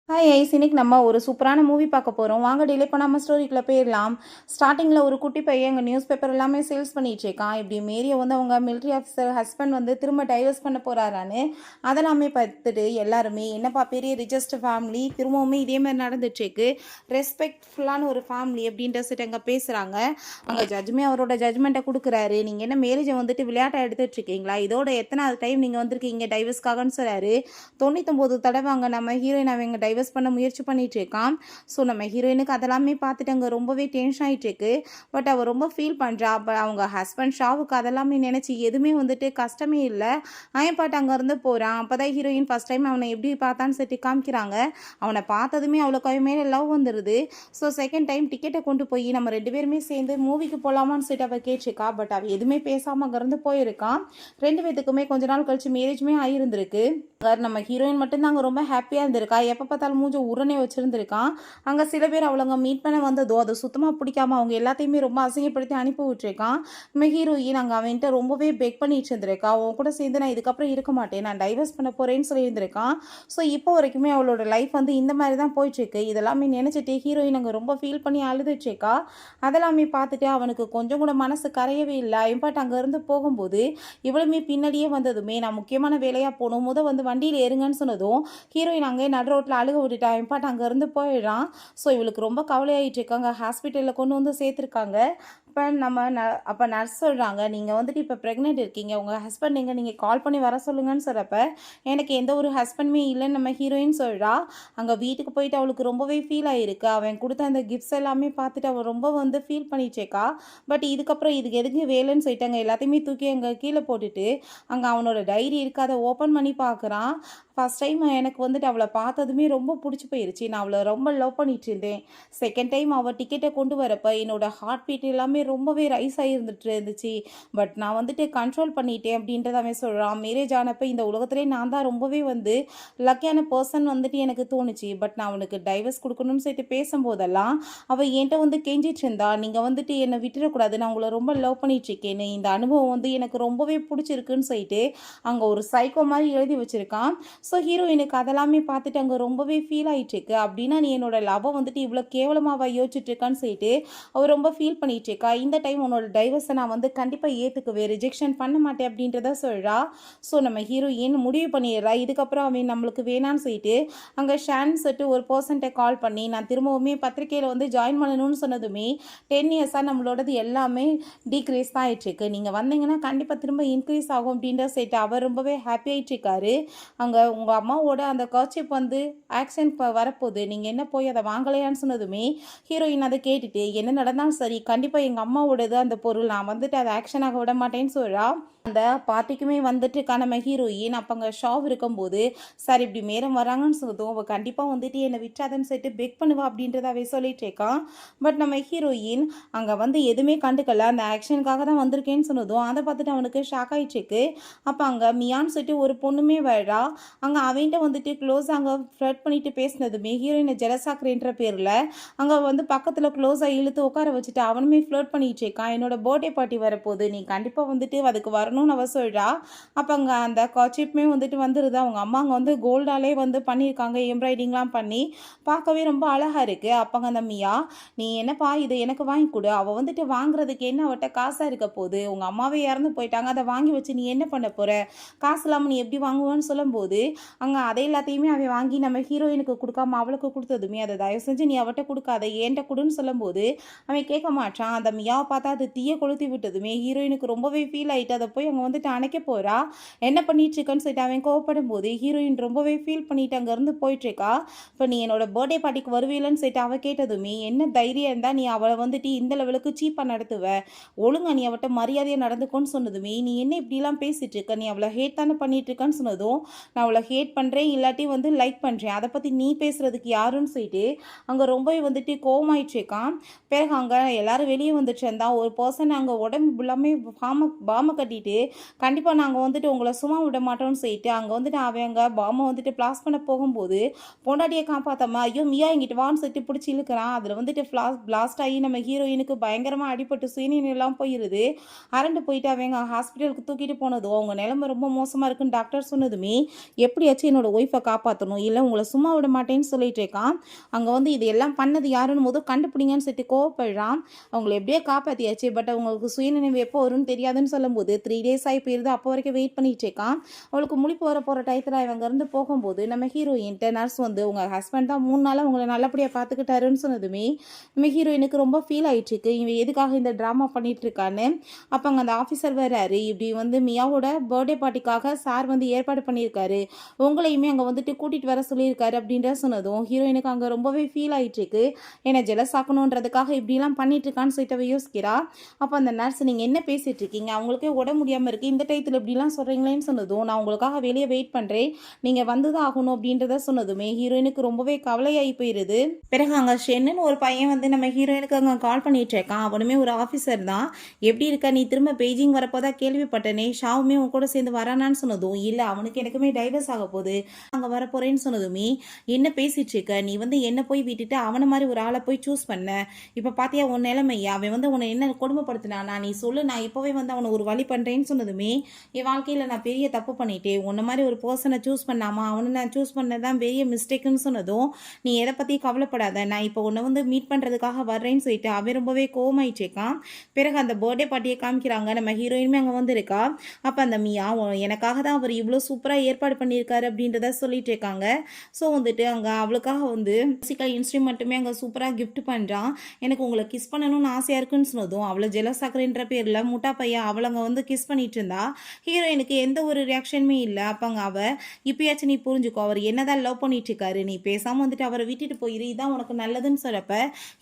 Hi ice, இன்னைக்கு நம்ம ஒரு சூப்பரான மூவி பார்க்க போகிறோம். வாங்க டிலே பண்ணாமல் ஸ்டோரிக்குள்ளே போயிடலாம். ஸ்டார்டிங்கில் ஒரு குட்டி பையன் எங்கள் நியூஸ் பேப்பர் எல்லாமே சேல்ஸ் பண்ணிட்டு இருக்கான். இப்படி மேரியை வந்து அவங்க மிலிட்ரி ஆஃபீஸர் ஹஸ்பண்ட் வந்து திரும்ப டைவர்ஸ் பண்ண போகிறாரான்னு அதெல்லாமே பார்த்துட்டு எல்லாருமே என்னப்பா பெரிய ரிச்சஸ்ட் ஃபேமிலி திரும்பவுமே இதே மாதிரி நடந்துட்டுருக்கு, ரெஸ்பெக்ட்ஃபுல்லான ஒரு ஃபேமிலி அப்படின்ற சிட்டு அங்கே பேசுகிறாங்க. அங்கே ஜட்ஜுமே அவரோட ஜட்ஜ்மெண்ட்டை கொடுக்குறாரு. நீங்கள் என்ன மேரேஜை வந்துட்டு விளையாட்டை எடுத்துகிட்டு இருக்கீங்களா? இதோட எத்தனாவது டைம் நீங்கள் வந்திருக்கீங்க டைவர்ஸ்க்காகன்னு சொல்கிறாரு. 99 தடவை அங்கே நம்ம ஹீரோயின் அவங்க டைவர்ஸ் பண்ண முயற்சி பண்ணிட்டு இருக்கான். ஸோ நம்ம ஹீரோயினுக்கு அதெல்லாமே பார்த்துட்டு அங்கே ரொம்பவே டென்ஷன் ஆகிட்டு இருக்கு. பட் அவள் ரொம்ப ஃபீல் பண்ணுறா. அவங்க ஹஸ்பண்ட் ஷாவுக்கு அதெல்லாமே நினச்சி எதுவுமே வந்துட்டு கஷ்டமே இல்லை. பாட்டு அங்கேருந்து போகிறான். அப்போ தான் ஹீரோயின் ஃபஸ்ட் டைம் அவனை எப்படி பார்த்தான்னு சொல்லி காமிக்கிறாங்க. அவனை பார்த்ததுமே அவளுக்கு அவன் மேலே லவ் வந்துடுது. ஸோ செகண்ட் டைம் டிக்கெட்டை கொண்டு போய் நம்ம 2 பேருமே சேர்ந்து மூவிக்கு போகலாமான்னு சொல்லிட்டு அவள் கேட்டிருக்கா. பட் அவள் எதுவுமே பேசாமல் அங்கேருந்து போயிருக்கான். 2 பேத்துக்குமே கொஞ்ச நாள் கழிச்சு மேரேஜுமே ஆகியிருந்திருக்கு. நம்ம ஹீரோயின் மட்டும்தான் அங்கே ரொம்ப ஹாப்பியாக இருந்திருக்கா. எப்போ பார்த்தாலும் மூஞ்ச உடனே வச்சுருந்துருக்கான். அங்கே சில பேர் அவளங்க மீட் பண்ண வந்ததோ அது சுத்தமாக பிடிக்காம அவங்க எல்லாத்தையுமே ரொம்ப அசிங்கப்படுத்தி அனுப்பி விட்டுருக்கான். நம்ம ஹீரோயின் அங்கே அவன்கிட்ட ரொம்பவே பெக் பண்ணிட்டு இருந்திருக்கா. அவன் கூட சேர்ந்து நான் இதுக்கப்புறம் இருக்க மாட்டேன், நான் டைவர்ஸ் பண்ண போகிறேன்னு சொல்லியிருந்திருக்கான். ஸோ இப்போ வரைக்குமே அவளோட லைஃப் வந்து இந்த மாதிரி தான் போயிட்டுருக்கு. இதெல்லாமே நினச்சிட்டு ஹீரோயின் அங்கே ரொம்ப ஃபீல் பண்ணி அழுதுட்டுருக்கா. அதெல்லாமே பார்த்துட்டு அவனுக்கு கொஞ்சம் கூட மனசு கரையவே இல்லை. இம்பாட் அங்கேருந்து போகும்போது இவளுமே பின்னாடியே வந்ததுமே நான் முக்கியமான வேலையாக போகணும் வந்து வண்டியில் ஏறுங்கன்னு சொன்னதும் ஹீரோயின் அங்கே நடு ரோட்டில் அழுக விட்டுட்டா. இம்பாட் அங்கேருந்து போயிடுறான். ஸோ இவளுக்கு ரொம்ப கவலையாயிட்டு இருக்காங்க. ஹாஸ்பிட்டலில் கொண்டு வந்து சேர்த்துருக்காங்க. இப்போ நம்ம அப்போ நர்ஸ் சொல்கிறாங்க, நீங்கள் வந்துட்டு இப்போ ப்ரெக்னென்ட் இருக்கீங்க, உங்கள் ஹஸ்பண்ட் நீங்கள் கால் பண்ணி வர சொல்லுங்கன்னு சொல்கிறப்ப எனக்கு எந்த ஒரு ஹஸ்பண்டுமே இல்லைன்னு நம்ம ஹீரோயின் சொல்கிறா. அங்கே வீட்டுக்கு போயிட்டு அவளுக்கு ரொம்பவே ஃபீல் ஆகிருக்கு. அவன் கொடுத்த அந்த கிஃப்ட்ஸ் எல்லாமே பார்த்துட்டு அவள் ரொம்ப வந்து ஃபீல் பண்ணிச்சேக்கா. பட் இதுக்கப்புறம் இதுக்கு எதுக்கு வேலைன்னு சொல்லிட்டாங்க. எல்லாத்தையுமே தூக்கி அங்கே கீழே போட்டுட்டு அங்கே அவனோட டைரி இருக்கு, அதை ஓப்பன் பண்ணி பார்க்குறான். ஃபஸ்ட் டைம் எனக்கு வந்துட்டு அவளை பார்த்ததுமே ரொம்ப பிடிச்சி போயிடுச்சு. நான் அவளை ரொம்ப லவ் பண்ணிட்டு இருந்தேன். செகண்ட் டைம் அவள் டிக்கெட்டை கொண்டு வரப்போ என்னோட ஹார்ட் பீட் எல்லாமே ரொம்பவே ரைஸ் ஆகியிருந்துட்டு இருந்துச்சு. பட் நான் வந்துட்டு கண்ட்ரோல் பண்ணிட்டேன் அப்படின்றத அவன் சொல்கிறான். மேரேஜ் ஆனப்போ இந்த உலகத்துலேயே நான் தான் ரொம்பவே வந்து லக்கியான பர்சன் வந்துட்டு எனக்கு தோணுச்சு. பட் நான் அவனுக்கு டைவர்ஸ் கொடுக்கணும்னு சொல்லிட்டு பேசும்போதெல்லாம் அவள் என்கிட்ட வந்து கெஞ்சிட்டு இருந்தா, நீங்கள் வந்துட்டு என்னை விட்டுறக்கூடாது, நான் உங்களை ரொம்ப லவ் பண்ணிட்டுருக்கேன்னு, இந்த அனுபவம் வந்து எனக்கு ரொம்பவே பிடிச்சிருக்குன்னு சொல்லிட்டு அங்கே ஒரு சைக்கோ மாதிரி எழுதி வச்சுருக்கான். ஸோ ஹீரோயினுக்கு அதெல்லாமே பார்த்துட்டு அங்கே ரொம்பவே ஃபீல் ஆகிட்டுருக்கு. அப்படின்னா நீ என்னோட லவ்வை வந்துட்டு இவ்வளோ கேவலமாக யோசிச்சுட்ருக்கான்னு சொல்லிட்டு அவள் ரொம்ப ஃபீல் பண்ணிகிட்ருக்கா. இந்த டைம் உன்னோட டைவர்ஸை நான் வந்து கண்டிப்பாக ஏற்றுக்குவேன், ரிஜெக்ஷன் பண்ண மாட்டேன் அப்படின்றத சொல்கிறா. ஸோ நம்ம ஹீரோயின் முடிவு பண்ணிடுறா. இதுக்கப்புறம் அவன் நம்மளுக்கு வேணான்னு சொல்லிட்டு அங்கே ஷான் சொல்லிட்டு ஒரு பர்சன்ட்டை கால் பண்ணி நான் திரும்பவுமே பத்திரிக்கையில் வந்து ஜாயின் பண்ணணும்னு சொன்னதுமே 10 இயர்ஸாக நம்மளோடது எல்லாமே டீக்ரீஸ் தான் ஆகிட்டுருக்கு, நீங்கள் வந்தீங்கன்னா கண்டிப்பாக திரும்ப இன்க்ரீஸ் ஆகும் அப்படின்ற சொல்லிட்டு அவர் ரொம்பவே ஹாப்பி ஆகிட்டுருக்காரு. அங்கே உங்கள் அம்மாவோட அந்த கர்ச்சிப் வந்து ஆக்சிடென்ட் வரப்போகுது, நீங்கள் என்ன போய் அதை வாங்கலையான்னு சொன்னதுமே ஹீரோயின் அதை கேட்டுட்டு என்ன நடந்தாலும் சரி கண்டிப்பாக எங்கள் அம்மாவோடது அந்த பொருள், நான் வந்துட்டு அதை ஆக்ஷனாக விட மாட்டேன்னு சொல்கிறா. அந்த பார்ட்டிக்குமே வந்துட்டு நம்ம ஹீரோயின் அப்போ அங்கே ஷாப் இருக்கும்போது சார் இப்படி மேரம் வராங்கன்னு சொன்னதும் அவள் கண்டிப்பாக வந்துட்டு என்னை விற்றாதன்னு சொல்லிட்டு பெக் பண்ணுவா அப்படின்றத அவ சொல்லிட்டு இருக்கான். பட் நம்ம ஹீரோயின் அங்கே வந்து எதுவுமே கண்டுக்கல, அந்த ஆக்ஷனுக்காக தான் வந்திருக்கேன்னு சொன்னதும் அதை பார்த்துட்டு அவனுக்கு ஷாக் ஆகிட்டுருக்கு. அப்போ அங்கே மியான்னு சொல்லிட்டு ஒரு பொண்ணுமே வரா. அங்கே அவன்கிட்ட வந்துட்டு க்ளோஸ் அங்கே ஃப்ளட் பண்ணிட்டு பேசினதுமே ஹீரோயினை ஜெலசாக்குறேன்ற பேரில் அங்கே வந்து பக்கத்தில் க்ளோஸாக இழுத்து உட்கார வச்சுட்டு அவனுமே ஃப்ளட் பண்ணிட்டு இருக்கான். என்னோட பர்த்டே பார்ட்டி வரப்போகுது, நீ கண்டிப்பாக வந்துட்டு அதுக்கு வரணும்னு அவ சொல்கிறா. அப்போ அங்கே அந்த காச்சிப்புமே வந்துட்டு வந்துடுது. அவங்க அம்மா அங்கே வந்து கோல்டாலே வந்து பண்ணியிருக்காங்க, எம்ப்ராய்டிங்லாம் பண்ணி பார்க்கவே ரொம்ப அழகாக இருக்குது. அப்போங்க அந்த மியா, நீ என்னப்பா இதை எனக்கு வாங்கி கொடு, அவள் வந்துட்டு வாங்குறதுக்கு என்ன அவட்ட காசாக இருக்க போகுது, உங்கள் அம்மாவே இறந்து போயிட்டாங்க, அதை வாங்கி வச்சு நீ என்ன பண்ண போகிற, காசு இல்லாமல் நீ எப்படி வாங்குவேன்னு சொல்லும்போது அங்கே அதை எல்லாத்தையுமே அவன் வாங்கி நம்ம ஹீரோயினுக்கு கொடுக்காம அவளுக்கு கொடுத்ததுமே அதை தயவு செஞ்சு நீ அவட்ட கொடுக்காத ஏன்ட்ட கொடுன்னு சொல்லும்போது அவன் கேட்க மாட்டான். அந்த மியாவை பார்த்தா அது தீய கொளுத்தி விட்டதுமே ஹீரோயினுக்கு ரொம்பவே ஃபீல் ஆகிட்டு அதை போய் அங்கே வந்துட்டு அணைக்க போகிறா. என்ன பண்ணிட்டு இருக்கன்னு சொல்லிட்டு அவன் கோவப்படும் போது ஹீரோயின் ரொம்பவே ஃபீல் பண்ணிட்டு அங்கேருந்து போயிட்டுருக்கா. இப்போ நீ என்னோட பர்த்டே பார்ட்டிக்கு வருவீலன்னு சொல்லிட்டு அவள் கேட்டதுமே என்ன தைரியம் இருந்தால் நீ அவளை வந்துட்டு இந்த லெவலுக்கு சீப்பாக நடத்துவ, ஒழுங்கா நீ அவட்ட மரியாதையாக நடந்துக்கோன்னு சொன்னதுமே நீ என்ன இப்படிலாம் பேசிகிட்டு இருக்க, நீ அவளை ஹேட் தானே பண்ணிட்டு இருக்கன்னு சொன்னதும் நான் அவளை ஹேட் பண்ணுறேன் இல்லாட்டி வந்து லைக் பண்ணுறேன், அதை பற்றி நீ பேசுகிறதுக்கு யாருன்னு சொல்லிட்டு அங்கே ரொம்பவே வந்துட்டு கோவமாயிட்டு இருக்கான். பிறகு அங்கே எல்லாரும் வெளியே வந்துட்டு இருந்தா ஒரு பர்சன் அங்கே உடம்பு எல்லாமே பாம்பை கட்டிட்டு கண்டிப்பாக நாங்கள் வந்துட்டு உங்களை சும்மா விட மாட்டோம்னு சொல்லிட்டு அங்கே வந்துட்டு அவங்க பாம்பை வந்துட்டு பிளாஸ் பண்ண போகும்போது பொண்டாட்டியை காப்பாத்தாம ஐயோ மியா இங்கிட்டு வான்னு சொல்லிட்டு பிடிச்சி இழுக்கிறான். அதில் வந்துட்டு பிளாஸ்ட் ஆகி நம்ம ஹீரோயினுக்கு பயங்கரமாக அடிபட்டு சுயநினைவெல்லாம் போயிருது. அரண்டு போயிட்டு அவங்க ஹாஸ்பிட்டலுக்கு தூக்கிட்டு போனதும் அவங்க நிலைமை ரொம்ப மோசமாக இருக்குன்னு டாக்டர் சொன்னதுமே எப்படியாச்சும் என்னோட ஒய்ஃபை காப்பாற்றணும், இல்லை உங்களை சும்மா விட மாட்டேன்னு சொல்லிட்டு இருக்கான். அங்கே வந்து இது எல்லாம் பண்ணது யாருன்னு போதும் கண்டுபிடிங்கன்னு சொல்லிட்டு கோவப்படுறான். அவங்களை எப்படியே காப்பாற்றியாச்சு, பட் அவங்களுக்கு சுயநினைவு எப்போ வரும்னு தெரியாதுன்னு சொல்லும்போது 3 days ஆகி போயிருது. அப்போ வரைக்கும் வெயிட் பண்ணிட்டு இருக்கான். அவளுக்கு முழிப்பு வர போகிற டயத்தில் இவங்க இருந்து போகும்போது நம்ம ஹீரோயின்ட்ட நர்ஸ் வந்து உங்கள் ஹஸ்பண்ட் தான் 3 நாளாக உங்களை நல்லபடியாக பார்த்துக்கிட்டாருன்னு சொன்னதுமே நம்ம ஹீரோயினுக்கு ரொம்ப ஃபீல் ஆகிட்டுருக்கு. இவன் எதுக்காக இந்த ட்ராமா பண்ணிட்டு இருக்கான்னு. அப்போ அங்கே அந்த ஆஃபீஸர் வர்றாரு. இப்படி வந்து மியாவோட பர்த்டே பார்ட்டிக்காக சார் வந்து ஏற்பாடு பண்ணியிருக்காரு, உங்களையுமே அங்கே வந்துட்டு கூட்டிகிட்டு வர சொல்லியிருக்காரு அப்படின்ற சொன்னதும் ஹீரோயினுக்கு அங்கே ரொம்பவே ஃபீல் ஆகிட்டுருக்கு. என்னை ஜெலஸ் ஆக்கணுன்றதுக்காக இப்படிலாம் பண்ணிட்டு இருக்கான்னு சொல்லிட்டு யோசிக்கிறா. அப்போ அந்த நர்ஸ் நீங்கள் என்ன பேசிகிட்டு இருக்கீங்க, அவங்களுக்கே உடம்பு முடியாமல் இருக்குது, இந்த டயத்தில் இப்படிலாம் சொல்கிறீங்களேன்னு சொன்னதும் நான் உங்களுக்காக வெளியே வெயிட் பண்ணுறேன், நீங்கள் வந்து தான் ஆகணும் அப்படின்றத சொன்னதுமே ஹீரோயினுக்கு ரொம்பவே கவலையாகி போயிடுது. பிறகு அங்கே ஷென்னு ஒரு பையன் வந்து நம்ம ஹீரோயினுக்கு அங்கே கால் பண்ணிட்டு இருக்கான். அவனுமே ஒரு ஆஃபீஸர் தான். எப்படி இருக்க, நீ திரும்ப பெய்ஜிங் வரப்போதான் கேள்விப்பட்டனே, ஷாவுமே உன் கூட சேர்ந்து வரானான்னு சொன்னதும் இல்லை அவனுக்கு எனக்குமே டைவர்ஸ் ஆக போகுது, அங்கே வரப்போறேன்னு சொன்னதுமே என்ன பேசிட்டு இருக்க, நீ வந்து என்ன போய் விட்டுட்டு அவனை மாதிரி ஒரு ஆளை போய் சூஸ் பண்ண, இப்போ பார்த்தியா உன் நிலைமையா, அவன் வந்து உன்னை என்ன கொடுமைப்படுத்தினானா, நீ சொல்லு, நான் இப்போவே வந்து அவனை ஒரு வழி பண்ணுறேன்னு சொன்னதுமே என் வாழ்க்கையில் நான் பெரிய தப்பு பண்ணிட்டேன், உன்ன மாதிரி ஒரு பர்சனை சூஸ் பண்ணாமா அவனை நான் சூஸ் பண்ணதான் பெரிய மிஸ்டேக்குன்னு சொன்னதும் நீ எதை பற்றி கவலைப்படாத, நான் இப்போ உன்னை வந்து மீட் பண்ணுறதுக்காக வர்றேன்னு சொல்லிட்டு அவன் ரொம்பவே கோவமாயிட்டேக்கான். பிறகு அந்த பர்த்டே பார்ட்டியை காமிக்கிறாங்க. நம்ம ஹீரோயினுமே அங்கே வந்திருக்கா. அப்போ அந்த மியா எனக்காக தான் அவர் இவ்வளோ சூப்பராக ஏற்பாடு பண்ணியிருக்காரு அப்படின்றத சொல்லிட்டு இருக்காங்க. ஸோ வந்துட்டு அங்கே அவளுக்காக வந்து மியூசிக்கல் இன்ஸ்ட்ருமெண்ட்டுமே அங்கே சூப்பராக கிஃப்ட் பண்ணுறான். எனக்கு உங்களை கிஸ் பண்ணணும்னு ஆசையாக இருக்குன்னு சொன்னதும் அவளை ஜெலஸ் ஆக்குறன்ற பேரில் முட்டா பையன் அவளை அங்கே வந்து கிஸ் பண்ணிட்டு இருந்தா. ஹீரோயினுக்கு எந்த ஒரு ரியாக்ஷனுமே இல்லை. அப்போ அங்கே அவள் இப்பயாச்சும் நீ புரிஞ்சுக்கோ, அவர் என்னதான் லவ் பண்ணிட்டு இருக்காரு, நீ பேசாமல் வந்துட்டு அவரை விட்டுட்டு போயிரு, இதான் உனக்கு நல்லதுன்னு சொல்கிறப்ப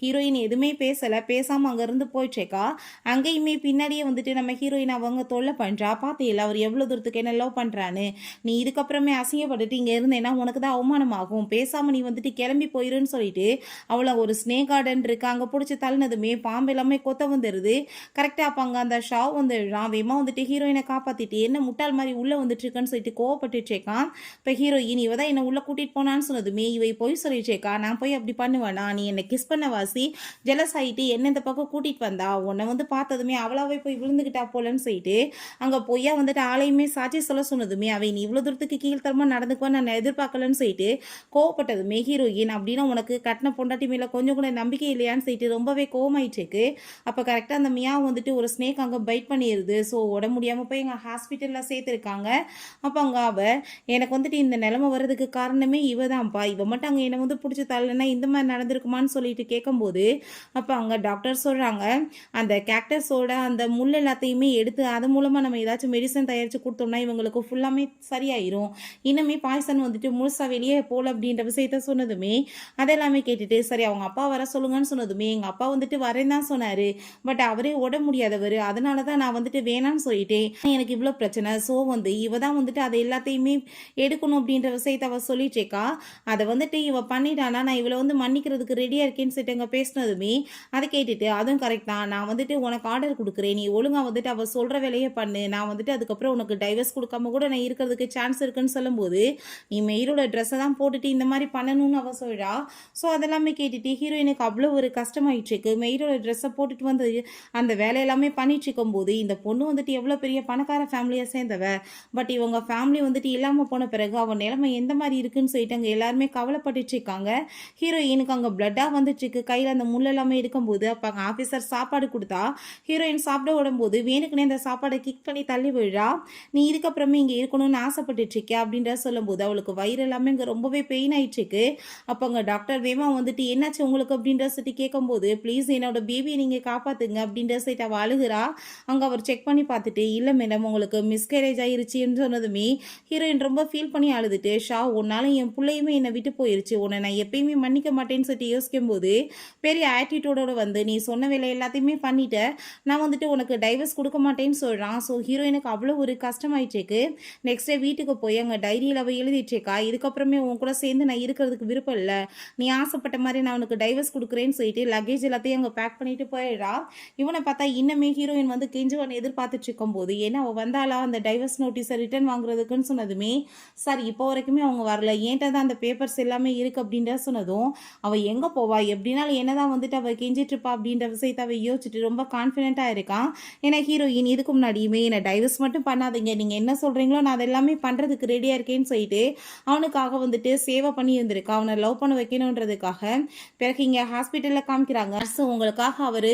ஹீரோயின் எதுவுமே பேசலை, பேசாமல் அங்கேருந்து போயிட்டுருக்கா. அங்கேயுமே பின்னாடியே வந்துட்டு நம்ம ஹீரோயின் அவங்க தொல்லை பண்ணுறா. பார்த்தீங்களா அவர் எவ்வளோ தூரத்துக்கு என்ன லவ் பண்ணுறான்னு, நீ இதுக்கப்புறமே அசிங்கப்பட்டுட்டு இங்கே இருந்தேன்னா உனக்கு தான் அவமானமாகும், பேசாமல் நீ வந்துட்டு கிளம்பி போயிருன்னு சொல்லிட்டு அவளை ஒரு ஸ்னேக் கார்டன் இருக்கு அங்கே பிடிச்சி தள்ளினதுமே பாம்பு எல்லாமே கொத்த வந்துடுது. கரெக்டாக அப்போ அங்கே அந்த ஷா வந்து வேமா வந்துட்டு ஹீரோயினை காப்பாற்றிட்டு என்ன முட்டாள் மாதிரி உள்ளே வந்துட்டு இருக்கன்னு சொல்லிட்டு கோவப்பட்டு இருக்கான். இப்போ ஹீரோயின் இவ தான் என்னை உள்ளே கூட்டிகிட்டு போனான்னு சொன்னதுமே இவை போய் சொல்லிட்டு இருக்கா, நான் போய் அப்படி பண்ணுவேனா, நீ என்னை கிஸ் பண்ண வாசி ஜெலஸ் ஆகிட்டு என்ன இந்த பக்கம் கூட்டிகிட்டு வந்தா, உன்னை வந்து பார்த்ததுமே அவளாவே போய் விழுந்துக்கிட்டா போலன்னு சொல்லிட்டு அங்கே பொய்யா வந்துட்டு ஆளையுமே சாட்சி சொல்ல சொன்னதுமே அவை நீ இவ்வளோ தூரத்துக்கு கீழ்த்தரமாக நடந்துக்குவேன் நான் எதிர்பார்க்கலன்னு சொல்லிட்டு கோவப்பட்டதுமே ஹீரோயின் அப்படின்னா உனக்கு கட்டின பொண்டாட்டி மேலே கொஞ்சம் கூட நம்பிக்கை இல்லையான்னு சொல்லிட்டு ரொம்பவே கோவமாயிட்டுருக்கு. அப்போ கரெக்டாக அந்த மியா வந்துட்டு ஒரு ஸ்னேக் அங்கே பைட் பண்ணிடுது. ஸோ உடம்பு முடியாமல் போய் எங்கள் ஹாஸ்பிட்டலில் சேர்த்துருக்காங்க. அப்போ அங்கே அவள் எனக்கு வந்துட்டு இந்த நிலைமை வர்றதுக்கு காரணமே இவ தான்ப்பா, இவ மட்டும் அங்கே என்னை வந்து பிடிச்சி தரலைன்னா இந்த மாதிரி நடந்திருக்குமான்னு சொல்லிட்டு கேட்கும்போது அப்போ அங்கே டாக்டர் சொல்கிறாங்க அந்த கேக்டஸோட அந்த முள் எல்லாத்தையுமே எடுத்து அது மூலமாக நம்ம ஏதாச்சும் மெடிசன் தயாரித்து கொடுத்தோம்னா இவங்களுக்கு ஃபுல்லாமே சரியாயிரும், இன்னுமே பாய்சன் வந்துட்டு முழுசாக வெளியே போகல அப்படின்ற விஷயத்த சொன்னதுமே அதெல்லாமே கேட்டுட்டு சரி அவங்க அப்பா வர சொல்லுங்கன்னு சொன்னதுமே எங்கள் அப்பா வந்துட்டு வரேன்னு தான் சொன்னார், பட் அவரே ஓட முடியாதவர், அதனால தான் நான் வந்துட்டு வேணான்னு சொல்லிட்டேன், எனக்கு இவ்வளோ பிரச்சனை, ஸோ வந்து இவ தான் வந்துட்டு அதை எல்லாத்தையுமே எடுக்கணும் அப்படின்ற விஷயத்த அவள் சொல்லிட்டேக்கா. அதை வந்துட்டு இவ பண்ணிட்டானா நான் இவளை வந்து மன்னிக்கிறதுக்கு ரெடியாக இருக்கேன்னு சொல்லிட்டு அங்கே பேசினதுமே அதை கேட்டுட்டு அதுவும் கரெக்ட் தான், நான் வந்துட்டு உனக்கு ஆர்டர் கொடுக்குறேன், நீ ஒழுங்காக வந்துட்டு அவள் சொல்கிற வேலையை பண்ணு, நான் வந்துட்டு அதுக்கப்புறம் உனக்கு டைவர்ஸ் கொடுக்காம கூட நான் இருக்கிறதுக்கு சான்ஸ் இருக்குன்னு சொல்லும்போது நீ மெயிலோட ட்ரெஸ்ஸை தான் போட்டுட்டு இந்த மாதிரி பண்ணணும்னு அவள் சொல்கிறா. ஸோ அதெல்லாமே கேட்டுட்டு ஹீரோயினுக்கு அவ்வளோ ஒரு கஷ்டமாயிட்டுருக்கு. மெயிலோட ட்ரெஸ்ஸை போட்டுட்டு வந்து அந்த வேலையெல்லாமே பண்ணிட்டு இருக்கும்போது இந்த பொண்ணு வந்துட்டு எவ்வளோ பெரிய பணக்கார ஃபேமிலியை சேர்ந்தவ, பட் இவங்க ஃபேமிலி வந்துட்டு இல்லாமல் போன பிறகு அவன் நிலைமை எந்த மாதிரி இருக்குன்னு சொல்லிட்டு அங்கே எல்லாருமே கவலைப்பட்டுட்டு இருக்காங்க. ஹீரோயினுக்கு அங்கே பிளட்டாக வந்துட்டு இருக்கு கையில் அந்த முள் எல்லாமே இருக்கும்போது அப்போ அங்கே ஆஃபீஸர் சாப்பாடு கொடுத்தா ஹீரோயின் சாப்பிட விடும்போது வேணுக்குனே அந்த சாப்பாடை கிக் பண்ணி தள்ளி விழுறா. நீ இதுக்கப்புறமே இங்கே இருக்கணும்னு ஆசைப்பட்டுட்டு இருக்க அப்படின்ற சொல்லும்போது அவளுக்கு வயிறு எல்லாமே இங்கே ரொம்பவே பெயின் ஆயிட்டு இருக்கு. அப்போ அங்கே டாக்டர் வேமா வந்துட்டு என்னாச்சு உங்களுக்கு அப்படின்ற சொல்லிட்டு கேட்கும்போது ப்ளீஸ் என்னோட பேபியை நீங்கள் காப்பாற்றுங்க அப்படின்ற சொல்லிட்டு அவள் அழுகிறா. அங்கே அவர் செக் பண்ணி பார்த்துட்டு இல்லை மேடம் உங்களுக்கு மிஸ்கேரேஜ் ஆயிருச்சுன்னு சொன்னதுமே ஹீரோயின் ரொம்ப ஃபீல் பண்ணி அழுதுட்டு ஷா உன்னால என் பிள்ளையுமே என்னை விட்டு போயிருச்சு, உன்னை நான் எப்பயுமே மன்னிக்க மாட்டேன்னு சொல்லிட்டு யோசிக்கும் போது பெரிய ஆட்டிடியூடோட வந்து நீ சொன்ன வேலை எல்லாத்தையுமே பண்ணிட்ட, நான் வந்துட்டு உனக்கு டைவர்ஸ் கொடுக்க மாட்டேன்னு சொல்கிறான். ஸோ ஹீரோயினுக்கு அவ்வளோ ஒரு கஷ்டமாயிட்டுருக்கு. நெக்ஸ்ட் டே வீட்டுக்கு போய் அங்கே டைரியில் அவள் எழுதிட்டுருக்கா, இதுக்கப்புறமே உன் கூட சேர்ந்து நான் இருக்கிறதுக்கு விருப்பம் இல்லை, நீ ஆசைப்பட்ட மாதிரி நான் உனக்கு டைவர்ஸ் கொடுக்குறேன்னு சொல்லிட்டு லக்கேஜ் எல்லாத்தையும் அங்கே பேக் பண்ணிட்டு போயிடுறா. இவனை பார்த்தா இன்னுமே ஹீரோயின் வந்து கெஞ்சுவான்னு எதிர்பார்த்துட்டு இருக்கும்போது, ஏன்னா அவள் வந்தாளா அந்த டைவர்ஸ் நோட்டீஸை ரிட்டர்ன் வாங்குறதுக்குன்னு சொன்னதுமே, சரி இப்போ வரைக்குமே அவங்க வரல, என்கிட்ட தான் அந்த பேப்பர்ஸ் எல்லாமே இருக்குது அப்படின்ற சொன்னதும், அவள் எங்கே போவா எப்படினாலும் என்னதான் வந்துட்டு அவள் கெஞ்சிட்டு இருப்பா அப்படின்ற விஷயத்தை அவள் யோசிச்சுட்டு ரொம்ப கான்ஃபிடென்ட்டாக இருக்கான். ஏன்னா ஹீரோயின் இதுக்கு முன்னாடியுமே என்னை டைவர்ஸ் மட்டும் பண்ணாதீங்க, நீங்கள் என்ன சொல்கிறீங்களோ நான் அதெல்லாமே பண்ணுறதுக்கு ரெடியாக இருக்கேன்னு சொல்லிட்டு அவனுக்காக வந்துட்டு சேவை பண்ணி இருந்திருக்கா, அவனை லவ் பண்ண வைக்கணுன்றதுக்காக. பிறகு இங்கே ஹாஸ்பிட்டலில் காமிக்கிறாங்க, நர்ஸு உங்களுக்காக அவர்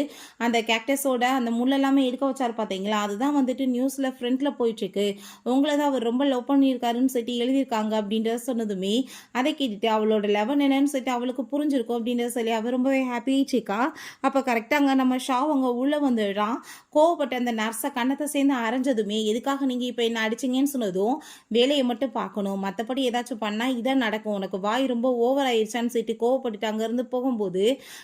அந்த கேக்டஸோட அந்த முள்ளெல்லாமே எடுக்க வச்சார் பார்த்தீங்களா, அதுதான் வந்துட்டு நியூஸில் ஃப்ரண்ட்டில் போயிட்டுருக்கு, உங்களை தான் அவர் ரொம்ப லவ் பண்ணியிருக்காருன்னு சொல்லிட்டு எழுதியிருக்காங்க அப்படின்றத சொன்னதுமே, அதை கேட்டுட்டு அவளோட லெவன் என்னன்னு சொல்லிட்டு அவளுக்கு புரிஞ்சிருக்கும் அப்படின்றத சொல்லி அவர் ரொம்பவே ஹாப்பியாகிச்சிக்கா. அப்போ கரெக்டாங்க நம்ம ஷா அவங்க உள்ளே வந்துடுறான். கோவப்பட்ட அந்த நர்ஸை கண்ணத்தை சேர்ந்து அரைஞ்சதுமே, எதுக்காக நீங்கள் இப்போ என்ன அடிச்சிங்கன்னு சொன்னதும், வேலையை மட்டும் பார்க்கணும், மற்றபடி ஏதாச்சும் பண்ணால் இதான் நடக்கும், உனக்கு வாய் ரொம்ப ஓவர் ஆயிடுச்சான்னு சொல்லிட்டு கோவப்பட்டுட்டு அங்கேருந்து போகும்போது,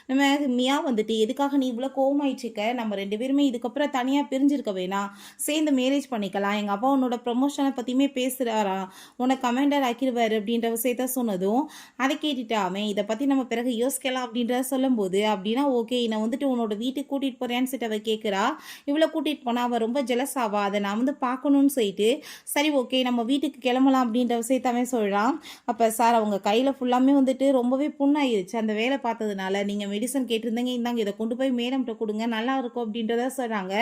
நம்ம மியா வந்துட்டு எதுக்காக நீ இவ்வளோ கோவமாயிடுச்சிக்க, நம்ம 2 பேருமே இதுக்கப்புறம் தனியாக பிரிஞ்சிருக்க வேணாம், சேர்ந்து மேரேஜ் பண்ணிக்கலாம், எங்கள் அப்பா உன்னோட ப்ரமோஷனை பற்றியுமே பேசுகிறாரா, உனக்கு கமெண்டர் ஆக்கிடுவார் அப்படின்ற விஷயத்த சொன்னதும், அதை கேட்டுட்டு அவன் இதை பற்றி நம்ம பிறகு யோசிக்கலாம் அப்படின்றத சொல்லும்போது, அப்படின்னா ஓகே நான் வந்துட்டு உன்னோட வீட்டுக்கு கூட்டிகிட்டு போகிறேன்னு சொல்லிட்டு அவள் கேட்குறா. இவ்வளோ கூட்டிகிட்டு போனால் அவள் ரொம்ப ஜெலஸ் ஆவா, அதை நான் வந்து பார்க்கணுன்னு சொல்லிட்டு சரி ஓகே நம்ம வீட்டுக்கு கிளம்பலாம் அப்படின்ற விஷயத்த அவன் சொல்கிறான். அப்போ சார் அவங்க கையில் ஃபுல்லாமே வந்துட்டு ரொம்பவே புண்ணாயிருச்சு அந்த வேலை பார்த்ததுனால, நீங்கள் மெடிசன் கேட்டிருந்தீங்க, இந்தாங்க இதை கொண்டு போய் மேடம்கிட்ட கொடுங்க நல்லா இருக்கும் அப்படின்றத சொல்கிறாங்க.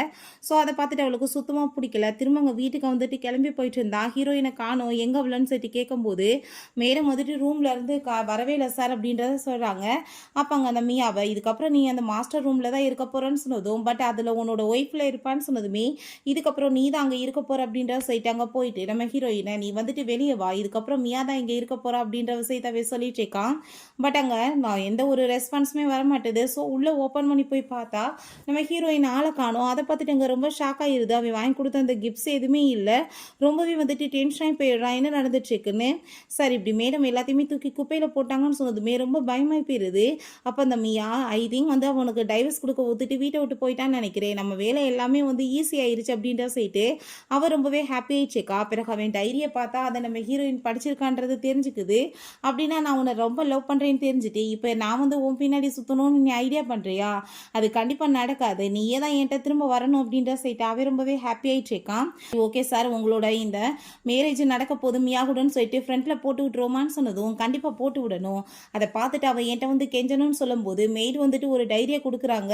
ஸோ அதை பார்த்துட்டு அவளுக்கு சுத்தமாக பிடிக்கல. திரும்ப அவங்க வீட்டுக்கு வந்துட்டு கிளம்பி போயிட்டு இருந்தா. ஹீரோயினை காணோம் எங்கே அவளன்னு சொல்லிட்டு கேட்கும்போது, மேடம் வந்துட்டு ரூமில் இருந்து வரவே இல்லை சார் அப்படின்றத சொல்கிறாங்க. அப்போ அங்கே அந்த மியாவை இதுக்கப்புறம் நீ அந்த மாஸ்டர் ரூமில் தான் இருக்க போகிறேன்னு சொன்னதும், பட் அதில் உன்னோட ஒய்ஃபில் இருப்பான்னு சொன்னதுமே, இதுக்கப்புறம் நீ தான் அங்கே இருக்க போகிற அப்படின்றத சொல்லிட்டு அங்கே போயிட்டு நம்ம ஹீரோயினை நீ வந்துட்டு வெளியே வா, இதுக்கப்புறம் மியா தான் இங்கே இருக்க போகிறா அப்படின்ற விஷயத்தவே சொல்லிட்டு இருக்கான். பட் அங்கே நான் எந்த ஒரு ரெஸ்பான்ஸுமே வர மாட்டேது. ஸோ உள்ளே ஓப்பன் பண்ணி போய் பார்த்தா நம்ம ஹீரோயின் ஆளை காணும். அதை பார்த்துட்டு அங்கே ரொம்ப ஷாக் ஆகிடுது. அவன் வாங்கி கொடுத்த அந்த கிஃப்ட்ஸ் எதுவுமே இல்லை. ரொம்பவே வந்துட்டு டென்ஷனாகி போயிடுறான் என்ன நடந்துட்டுருக்குன்னு. சார் இப்படி மேடம் எல்லாத்தையுமே தூக்கி குப்பையில் போட்டாங்கன்னு சொன்னதுமே ரொம்ப பயமாகி போயிடுது. அப்போ அந்த மியா ஐ திங்க் வந்து அவனுக்கு டைவர்ஸ் கொடுக்க ஒத்துட்டு வீட்டை விட்டு போயிட்டான்னு நினைக்கிறேன், நம்ம வேலை எல்லாமே வந்து ஈஸி ஆயிடுச்சு அப்படின்ற சொல்லிட்டு அவள் ரொம்பவே ஹாப்பி ஆயிடுச்சுக்கா. பிறகு அவன் டைரியை பார்த்தா அதை நம்ம ஹீரோயின் படிச்சிருக்கான்றது தெரிஞ்சுக்குது. அப்படின்னா நான் உன்னை ரொம்ப லவ் பண்ணுறேன்னு தெரிஞ்சுட்டு இப்போ நான் வந்து உன் பின்னாடி சுற்றணும்னு நீ ஐடியா பண்ணுறியா, அது கண்டிப்பாக நடக்காது, நீயே தான் என்கிட்ட திரும்ப வரணும் அப்படின்ற சொல்லிட்டு அவன் ரொம்பவே ஹாப்பி ஆயிடுச்சுக்கான். ஓகே சார் உங்களோட இந்த மேரேஜ் நடக்க போது மியாகுடன்னு சொல்லிட்டு ஃப்ரண்ட்டில் போட்டு விட்டுருவோமான்னு சொன்னதும், கண்டிப்பாக போட்டு விடணும், அதை பார்த்துட்டு அவன் என்கிட்ட வந்து கெஞ்சணும்னு சொல்லும்போது மெய்டு வந்துட்டு ஒரு டைரியை கொடுக்குறாங்க.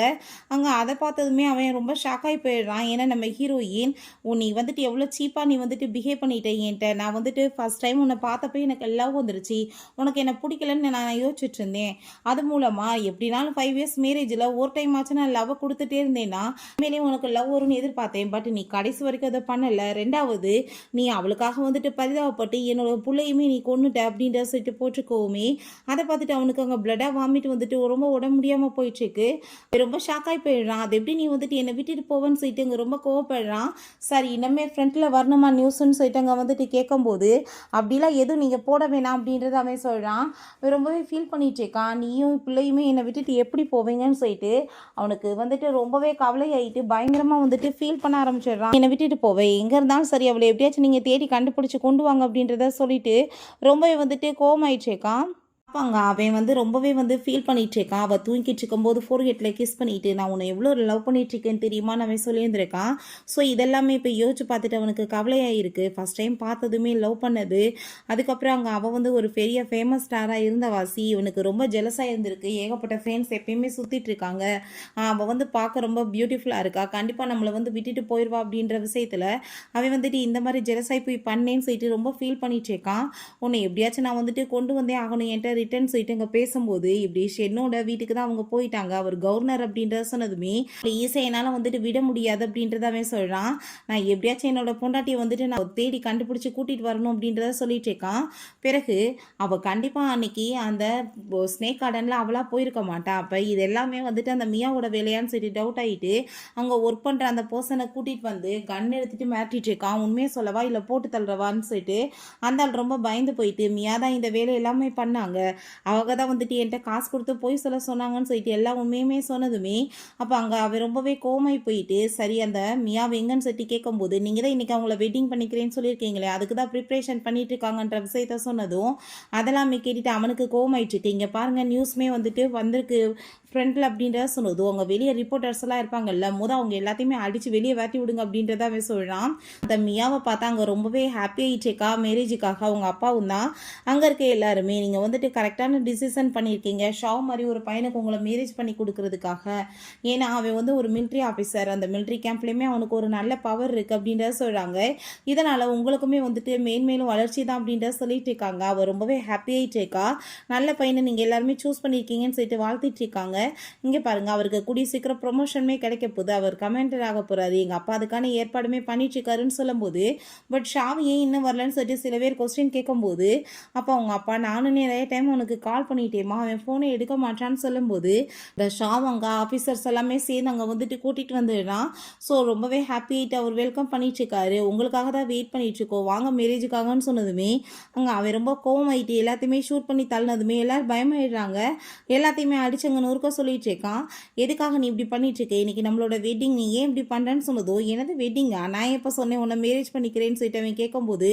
அங்கே அதை பார்த்ததுமே அவன் ரொம்ப ஷாக்காகி போயிடுறான். ஏன்னா நம்ம ஹீரோயின் நீ வந்துட்டு எவ்வளோ சீப்பாக நீ வந்துட்டு பிஹேவ் பண்ணிட்ட என்கிட்ட, நான் வந்துட்டு ஃபஸ்ட் டைம் உன்னை பார்த்தப்போ எனக்கு லவ் வந்துருச்சு, உனக்கு என்ன பிடிக்கலன்னு நான் யோசிச்சுட்டு இருந்தேன், அது மூலமாக எப்படினாலும் 5 இயர்ஸ் மேரேஜில் ஒரு டைம் ஆச்சு நான் லவ் கொடுத்துட்டே இருந்தேன்னா மேலே உனக்கு லவ் வரும்னு எதிர்பார்த்தேன், பட் நீ கடைசி வரைக்கும் அதை பண்ணலை. ரெண்டாவது நீ அவளுக்காக வந்துட்டு பரிதாபப்பட்டு என்னோட பிள்ளையுமே நீ கொண்டுட்ட அப்படின்ற சொல்லிட்டு போட்டுக்கோமே. அதை பார்த்துட்டு அவனுக்கு அங்கே பிளட்டாக வாமிட்டு வந்துட்டு ரொம்ப உடம்பு முடியாமல் போயிட்டுருக்கு. ரொம்ப ஷாக்காகி போயிடுறான். அது எப்படி நீ வந்துட்டு என்னை விட்டுட்டு போவேன்னு சொல்லிட்டு அங்கே ரொம்ப கோவப்படுறான். சரி இன்னமே ஃப்ரண்ட்டில் வரணுமா நியூஸ்ன்னு சொல்லிட்டு அங்கே வந்துட்டு கேட்கும்போது, அப்படிலாம் எதுவும் நீங்கள் போட வேணாம் அப்படின்றத அவன் சொல்கிறான். ரொம்பவே ஃபீல் பண்ணிட்டு இருக்கான். நீயும் பிள்ளையுமே என்னை விட்டுட்டு எப்படி போவீங்கன்னு சொல்லிட்டு அவனுக்கு வந்துட்டு ரொம்பவே கவலை ஆகிட்டு பயங்கரமாக வந்துட்டு ஃபீல் பண்ண ஆரம்பிச்சிடுறான். என்னை விட்டுட்டு போவேன் எங்கே இருந்தாலும் சரி, அவளை எப்படியாச்சும் நீங்கள் தேடி கண்டுபிடிச்சி கொண்டு வாங்க அப்படின்றத சொல்லிட்டு ரொம்பவே வந்துட்டு கோவமாயிட்டு இருக்கான். அப்பாங்க அவன் வந்து ரொம்பவே வந்து ஃபீல் பண்ணிட்டு இருக்கான். அவள் தூங்கிட்டு இருக்கும்போது ஃபோர்ஹெட்டில் கிஸ் பண்ணிட்டு நான் உன்னை எவ்வளோ லவ் பண்ணிட்டு இருக்கேன்னு தெரியுமா அவன் சொல்லியிருந்திருக்கான். ஸோ இதெல்லாமே இப்போ யோசிச்சு பார்த்துட்டு அவனுக்கு கவலையாக இருக்குது. ஃபஸ்ட் டைம் பார்த்ததுமே லவ் பண்ணது, அதுக்கப்புறம் அங்கே அவள் வந்து ஒரு பெரிய ஃபேமஸ் ஸ்டாராக இருந்தவாசி, இவனுக்கு ரொம்ப ஜெலஸாக இருந்திருக்கு, ஏகப்பட்ட ஃப்ரெண்ட்ஸ் எப்பயுமே சுற்றிட்டு இருக்காங்க, அவள் வந்து பார்க்க ரொம்ப பியூட்டிஃபுல்லாக இருக்கா, கண்டிப்பாக நம்மளை வந்து விட்டுட்டு போயிடுவா அப்படின்ற விஷயத்தில் அவன் வந்துட்டு இந்த மாதிரி ஜெலஸாகி போய் பண்ணேன்னு சொல்லிட்டு ரொம்ப ஃபீல் பண்ணிட்டு இருக்கான். உன்னை எப்படியாச்சும் நான் வந்துட்டு கொண்டு வந்தே ஆகணும் என்கிட்ட ரிட்டர்ன் சொல்லிட்டு அங்கே பேசும்போது, இப்படி ஷென்னோட வீட்டுக்கு தான் அவங்க போயிட்டாங்க, அவர் கவர்னர் அப்படின்றத சொன்னதுமே ஈஸியாக என்னால் வந்துட்டு விட முடியாது அப்படின்றத அவன் சொல்கிறான். நான் எப்படியாச்சும் என்னோட பொண்டாட்டியை வந்துட்டு நான் தேடி கண்டுபிடிச்சி கூட்டிகிட்டு வரணும் அப்படின்றத சொல்லிட்டு இருக்கான். பிறகு அவள் கண்டிப்பாக அன்னைக்கு அந்த ஸ்னேக் கார்டனில் அவளாக போயிருக்க மாட்டான். அப்போ இது எல்லாமே வந்துட்டு அந்த மியாவோட வேலையான்னு சொல்லி டவுட் ஆகிட்டு அங்கே ஒர்க் பண்ணுற அந்த பர்சனை கூட்டிகிட்டு வந்து கன் எடுத்துகிட்டு மிரட்டிட்டு இருக்கான். உண்மையை சொல்லவா இல்லை போட்டு தள்ளுறவான்னு சொல்லிட்டு அந்த ஆள் ரொம்ப பயந்து போயிட்டு, மியா தான் இந்த வேலை எல்லாமே பண்ணாங்க, அவங்க தான் வந்துட்டு என்கிட்ட காசு கொடுத்து போய் சொல்ல சொன்னாங்கன்னு சொல்லிட்டு எல்லா உண்மையுமே சொன்னதுமே அப்போ அங்கே அவன் ரொம்பவே கோமாய் போயிட்டு சரி அந்த மியாவை எங்கன்னு சொல்லிட்டு கேட்கும்போது நீங்கள் தான் இன்றைக்கி அவங்கள வெட்டிங் பண்ணிக்கிறேன்னு சொல்லியிருக்கீங்களே அதுக்கு தான் ப்ரிப்ரேஷன் பண்ணிட்டு இருக்காங்கன்ற விஷயத்த சொன்னதும் அதெல்லாமே கேட்டுட்டு அவனுக்கு கோமாயிட்டு இங்கே பாருங்கள் நியூஸ்மே வந்துட்டு வந்திருக்கு ஃப்ரண்ட்டில் அப்படின்றத சொன்னது அவங்க வெளியே ரிப்போர்ட்டர்ஸ் எல்லாம் இருப்பாங்கல்ல அவங்க எல்லாத்தையுமே அடித்து வெளியே வேட்டி விடுங்க அப்படின்றத அவன் சொல்கிறான். அந்த மியாவை பார்த்தா அங்கே ரொம்பவே ஹாப்பி ஆயிடுச்சேக்கா மேரேஜுக்காக அவங்க அப்பாவும் தான் அங்கே இருக்க எல்லாருமே நீங்கள் வந்துட்டு கரெக்டான டிசிஷன் பண்ணியிருக்கீங்க ஷாவ் மாதிரி ஒரு பையனுக்கு உங்களை மேரேஜ் பண்ணி கொடுக்கறதுக்காக. ஏன்னா அவன் வந்து ஒரு மிலிட்ரி ஆஃபீஸர் அந்த மிலிட்ரி கேம்ப்லேயுமே அவனுக்கு ஒரு நல்ல பவர் இருக்குது அப்படின்றத சொல்கிறாங்க. இதனால் உங்களுக்குமே வந்துட்டு மேன்மேலும் வளர்ச்சி தான் அப்படின்றத சொல்லிட்டு இருக்காங்க. அவர் ரொம்பவே ஹாப்பி ஆயிடுச்சேக்கா நல்ல பையனை நீங்கள் எல்லாருமே சூஸ் பண்ணியிருக்கீங்கன்னு சொல்லிட்டு வாழ்த்திட்டு இருக்காங்க. இங்கே பாருங்க அவருக்கு கூடிய சீக்கிரம் ப்ரொமோஷனுமே கிடைக்க போகுது அவர் கமெண்டர் ஆக போறாரு எங்கள் அப்பா அதுக்கான ஏற்பாடுமே பண்ணிட்டு இருக்காருன்னு சொல்லும்போது பட் ஷாவி ஏன் இன்னும் வரலன்னு சொல்லிட்டு சில பேர் கொஸ்டின் கேட்கும்போது அப்போ அவங்க அப்பா நானும் நிறைய டைம் உனக்கு கால் பண்ணிட்டேமா அவன் ஃபோனை எடுக்க மாட்டான்னு சொல்லும்போது இந்த ஷாவ் அங்கே ஆஃபீஸர்ஸ் எல்லாமே சேர்ந்து அங்கே வந்துட்டு கூட்டிகிட்டு வந்துடுறான். ஸோ ரொம்பவே ஹாப்பி ஆகிட்டு அவர் வெல்கம் பண்ணிட்டு இருக்காரு உங்களுக்காக தான் வெயிட் பண்ணிட்டு இருக்கோம் வாங்க மேரேஜுக்காகன்னு சொன்னதுமே அங்கே அவன் ரொம்ப கோவம் ஆகிட்டு எல்லாத்தையுமே ஷூட் பண்ணி தள்ளினதுமே எல்லாரும் பயமாயிடுறாங்க. எல்லாத்தையுமே அடிச்சவங்க நூறுக்க சொல்லிட்டு இருக்கான். எதுக்காக நீ இப்படி பண்ணிட்டு இருக்க இன்னைக்கு நம்மளோட வெட்டிங் நீ ஏன் இப்படி பண்றேன்னு சொன்னதோ எனது வெட்டிங்கா நான் எப்போ சொன்னேன் உன்னை மேரேஜ் பண்ணிக்கிறேன்னு சொல்லிட்டு அவன் கேட்கும்போது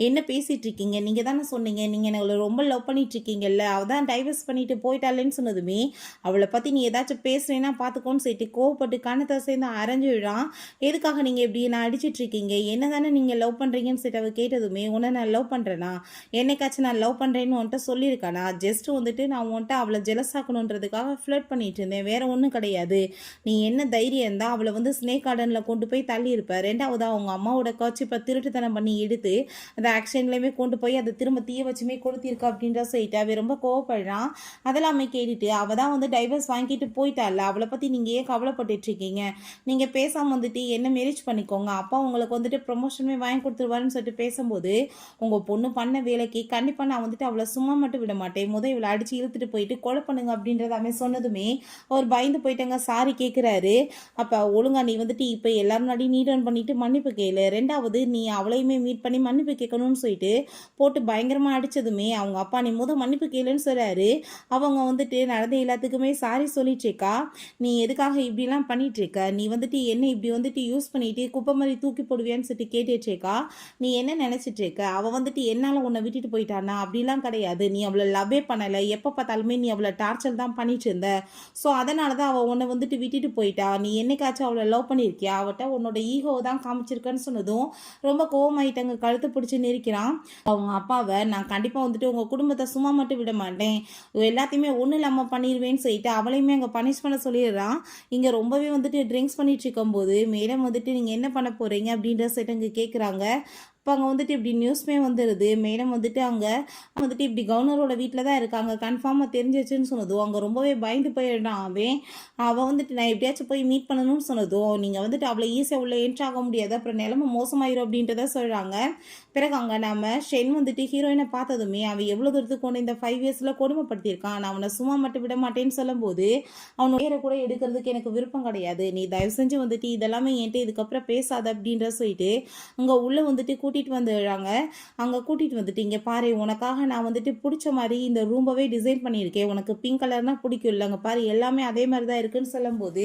என்ன பேசிட்டு இருக்கீங்க நீங்க தானே சொன்னீங்க நீங்க என்ன ரொம்ப லவ் பண்ணிட்டு இருக்கீங்கல்ல அவதான் டைவர்ஸ் பண்ணிட்டு போயிட்டாலேன்னு சொன்னதுமே அவளை பத்தி நீ ஏதாச்சும் பேசுறேன்னா பாத்துக்கோன்னு சொல்லிட்டு கோவப்பட்டு கணத்தை சேர்ந்து அரைஞ்சு விடுறான். எதுக்காக நீங்க இப்படி நான் அடிச்சிட்டு இருக்கீங்க என்ன தானே நீங்க லவ் பண்றீங்கன்னு சொல்லிட்டு அவ கேட்டதுமே உன்னை நான் லவ் பண்றேனா என்னைக்காச்சும் நான் லவ் பண்றேன்னு உன்கிட்ட சொல்லியிருக்கானா ஜஸ்ட் வந்துட்டு நான் உன்கிட்ட அவளை ஜெலஸ் ஆக்கணுன்றதுக்காக ஃப்ளர்ட் பண்ணிட்டு இருந்தேன் வேற ஒன்றும் கிடையாது. நீ என்ன தைரியம் இருந்தா அவளை வந்து ஸ்னேக் கார்டனில் கொண்டு போய் தள்ளி இருப்ப. ரெண்டாவது அவங்க அம்மாவோட கர்ச்சிப்பை திருட்டுத்தனம் பண்ணி எடுத்து அந்த ஆக்சிடென்ட்லேயுமே கொண்டு போய் அதை திரும்ப தீய வச்சுமே கொடுத்திருக்கா அப்படின்ற சொல்லிட்டு அவ ரொம்ப கோவப்படுறான். அதெல்லாமே கேட்டுட்டு அவள் தான் வந்து டைவர்ஸ் வாங்கிட்டு போயிட்டால அவளை பற்றி நீங்கள் ஏன் கவலைப்பட்டுட்டு இருக்கீங்க நீங்கள் பேசாமல் வந்துட்டு என்ன மேரேஜ் பண்ணிக்கோங்க அப்பா உங்களுக்கு வந்துட்டு ப்ரொமோஷனுமே வாங்கி கொடுத்துருவாருன்னு சொல்லிட்டு பேசும்போது உங்கள் பொண்ணு பண்ண வேலைக்கு கண்டிப்பாக நான் வந்துட்டு அவளை சும்மா மட்டும் விட மாட்டேன் இவளை அடித்து இழுத்துட்டு போயிட்டு கொலை பண்ணுங்க அப்படின்றத அவன் சொன்னதுமே அவர் பயந்து போயிட்டாங்க சாரி கேட்குறாரு. அப்போ ஒழுங்கா நீ வந்துட்டு இப்போ எல்லாரும் முன்னாடி நீட் ரன் பண்ணிட்டு மன்னிப்பு கேளு ரெண்டாவது நீ அவளையுமே மீட் பண்ணி மன்னிப்பு கேட்கணும்னு சொல்லிட்டு போட்டு பயங்கரமாக அடித்ததுமே அவங்க அப்பா நீ மன்னிப்பு கேளுன்னு சொல்கிறாரு. அவங்க வந்துட்டு நடந்த எல்லாத்துக்குமே சாரி சொல்லிட்டுருக்கா நீ எதுக்காக இப்படிலாம் பண்ணிட்டு இருக்க நீ வந்துட்டு என்ன இப்படி வந்துட்டு யூஸ் பண்ணிட்டு குப்பை மாதிரி தூக்கி போடுவியான்னு சொல்லிட்டு கேட்டுட்ருக்கா. நீ என்ன நினச்சிட்டு இருக்க அவள் வந்துட்டு என்னால் உன்னை விட்டுட்டு போயிட்டானா அப்படிலாம் கிடையாது நீ அவளை லவ்வே பண்ணலை எப்போ பார்த்தாலுமே நீ அவளை டார்ச்சர் தான் பண்ணிட்டு இருந்த. ஸோ அதனால தான் அவள் உன்னை வந்துட்டு விட்டுட்டு போயிட்டா நீ என்னைக்காச்சும் அவளை லவ் பண்ணியிருக்கியா அவட்ட உன்னோட ஈகோவை தான் காமிச்சிருக்கன்னு சொன்னதும் ரொம்ப கோவமாயிட்டாங்க கழுத்து பிடிச்சி நெரிக்கிறான். அவங்க அப்பாவை நான் கண்டிப்பாக வந்துட்டு உங்கள் குடும்பத்தை சும்மா மட்டும் விட மாட்டேன் எல்லாத்தையுமே ஒன்றும் இல்லாமல் பண்ணிடுவேன்னு சொல்லிட்டு அவளையுமே அங்கே பனிஷ் பண்ண சொல்லிடுறான். இங்கே ரொம்பவே வந்துட்டு ட்ரிங்க்ஸ் பண்ணிட்டு இருக்கும்போது மேடம் வந்துட்டு நீங்கள் என்ன பண்ண போகிறீங்க அப்படின்ற சொல்லிட்டு அங்கே கேட்குறாங்க. இப்போ அங்கே வந்துட்டு இப்படி நியூஸ்மே வந்துடுது மேடம் வந்துட்டு அங்கே வந்துட்டு இப்படி கவர்னரோட வீட்டில் தான் இருக்காங்க கன்ஃபார்மாக தெரிஞ்சிச்சுன்னு சொன்னதும் அங்கே ரொம்பவே பயந்து போயிடுறான் அவள் வந்துட்டு நான் எப்படியாச்சும் போய் மீட் பண்ணணும்னு சொன்னதும் நீங்கள் வந்துட்டு அவ்வளோ ஈஸியாக உள்ள என்ட்ரு ஆக முடியாது அப்புறம் நிலமை மோசமாயிரும் அப்படின்றத சொல்கிறாங்க. பிறகு அங்கே நம்ம ஷென் வந்துட்டு ஹீரோயினை பார்த்ததுமே அவன் எவ்வளோ தூரத்துக்கு கொண்டு இந்த 5 இயர்ஸில் கொடுமைப்படுத்தியிருக்கான் நான் அவனை சும்மா மட்டும் விட மாட்டேன்னு சொல்லும்போது அவனை வேற கூட எடுக்கிறதுக்கு எனக்கு விருப்பம் கிடையாது நீ தயவு செஞ்சு வந்துட்டு இதெல்லாமே என்கிட்ட இதுக்கப்புறம் பேசாத அப்படின்ற சொல்லிட்டு அங்கே உள்ளே வந்துட்டு கூட்டிகிட்டு வந்துடுறாங்க. அங்கே கூட்டிகிட்டு வந்துட்டு இங்கே பாரு உனக்காக நான் வந்துட்டு பிடிச்ச மாதிரி இந்த ரூம்பவே டிசைன் பண்ணியிருக்கேன் உனக்கு பிங்க் கலர்னா பிடிக்கும் இல்லை அங்கே பாரு எல்லாமே அதே மாதிரி தான் இருக்குன்னு சொல்லும்போது